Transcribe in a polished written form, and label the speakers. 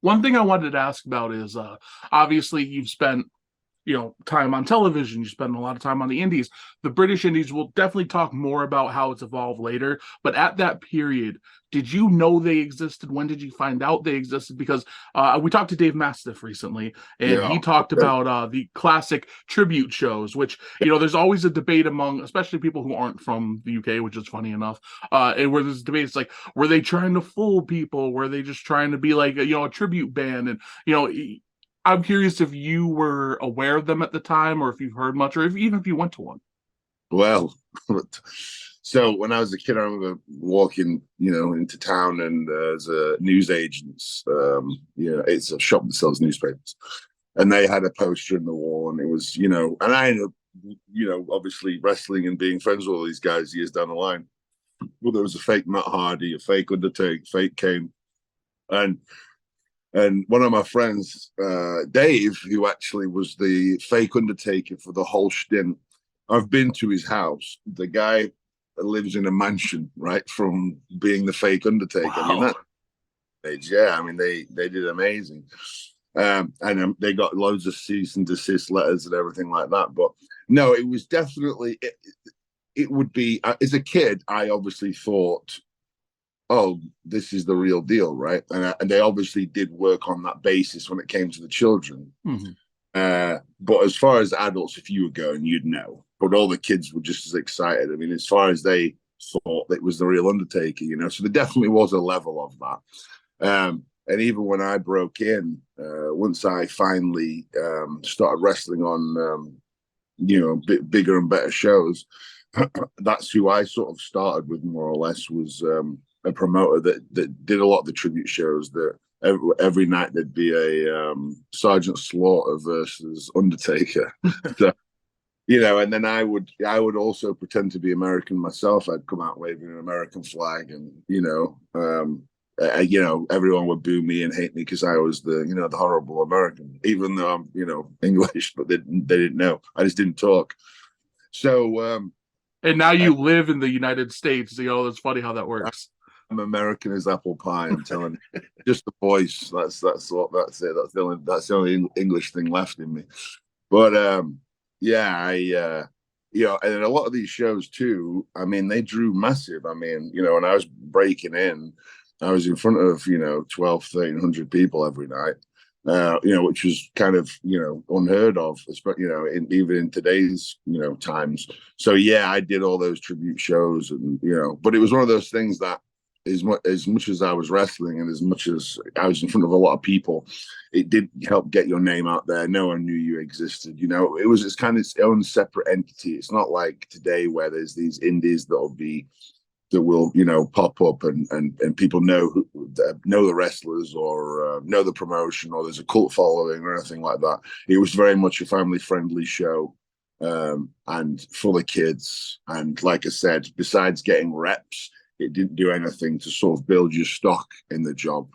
Speaker 1: One thing I wanted to ask about is obviously you've spent time on television. You spend a lot of time on the indies. The British indies, will definitely talk more about how it's evolved later. But at that period, did you know they existed? When did you find out they existed? Because we talked to Dave Mastiff recently, and he
Speaker 2: Yeah.
Speaker 1: talked
Speaker 2: Okay.
Speaker 1: about the classic tribute shows, which, there's always a debate among, especially people who aren't from the UK, which is funny enough, and where there's debates like, were they trying to fool people? Were they just trying to be like, a tribute band? And, you know, I'm curious if you were aware of them at the time, or if you've heard much, or even if you went to one.
Speaker 2: Well, so when I was a kid, I remember walking, into town, and there's a newsagent's, it's a shop that sells newspapers, and they had a poster in the wall, and it was, and I ended up, obviously wrestling and being friends with all these guys years down the line. Well, there was a fake Matt Hardy, a fake Undertaker, fake Kane, and one of my friends, Dave, who actually was the fake Undertaker for the whole stint. I've been to his house. The guy lives in a mansion, right, from being the fake Undertaker. I mean,
Speaker 1: Wow.
Speaker 2: that age, yeah. I mean, they did amazing, and they got loads of cease and desist letters and everything like that. But no, it was definitely it would be as a kid. I obviously thought, oh, this is the real deal, right? And they obviously did work on that basis when it came to the children.
Speaker 1: Mhm.
Speaker 2: But as far as adults, if you were going, you'd know. But all the kids were just as excited. I mean, as far as they thought it was the real Undertaker, so there definitely was a level of that. And even when I broke in, once I finally started wrestling on, bigger and better shows, that's who I sort of started with, more or less, was a promoter that did a lot of the tribute shows. That every night there'd be a Sergeant Slaughter versus Undertaker. So, and then I would also pretend to be American myself. I'd come out waving an American flag, and everyone would boo me and hate me because I was the horrible American, even though I'm English, but they didn't know. I just didn't talk. So
Speaker 1: And now you live in the United States. It's funny how that works.
Speaker 2: I'm American as apple pie. I'm telling you, just the voice. That's it. That's the only English thing left in me. But yeah, and a lot of these shows too. I mean, they drew massive. I mean, when I was breaking in, I was in front of 12, 1,300 people every night. Which was kind of unheard of, even in today's times. So yeah, I did all those tribute shows, and but it was one of those things that as much as I was wrestling and as much as I was in front of a lot of people, it did help get your name out there. No one knew you existed. It's kind of its own separate entity. It's not like today where there's these indies that will pop up, and people know the wrestlers, or know the promotion, or there's a cult following or anything like that. It was very much a family friendly show, and for the kids. And like I said, besides getting reps, it didn't do anything to sort of build your stock in the job.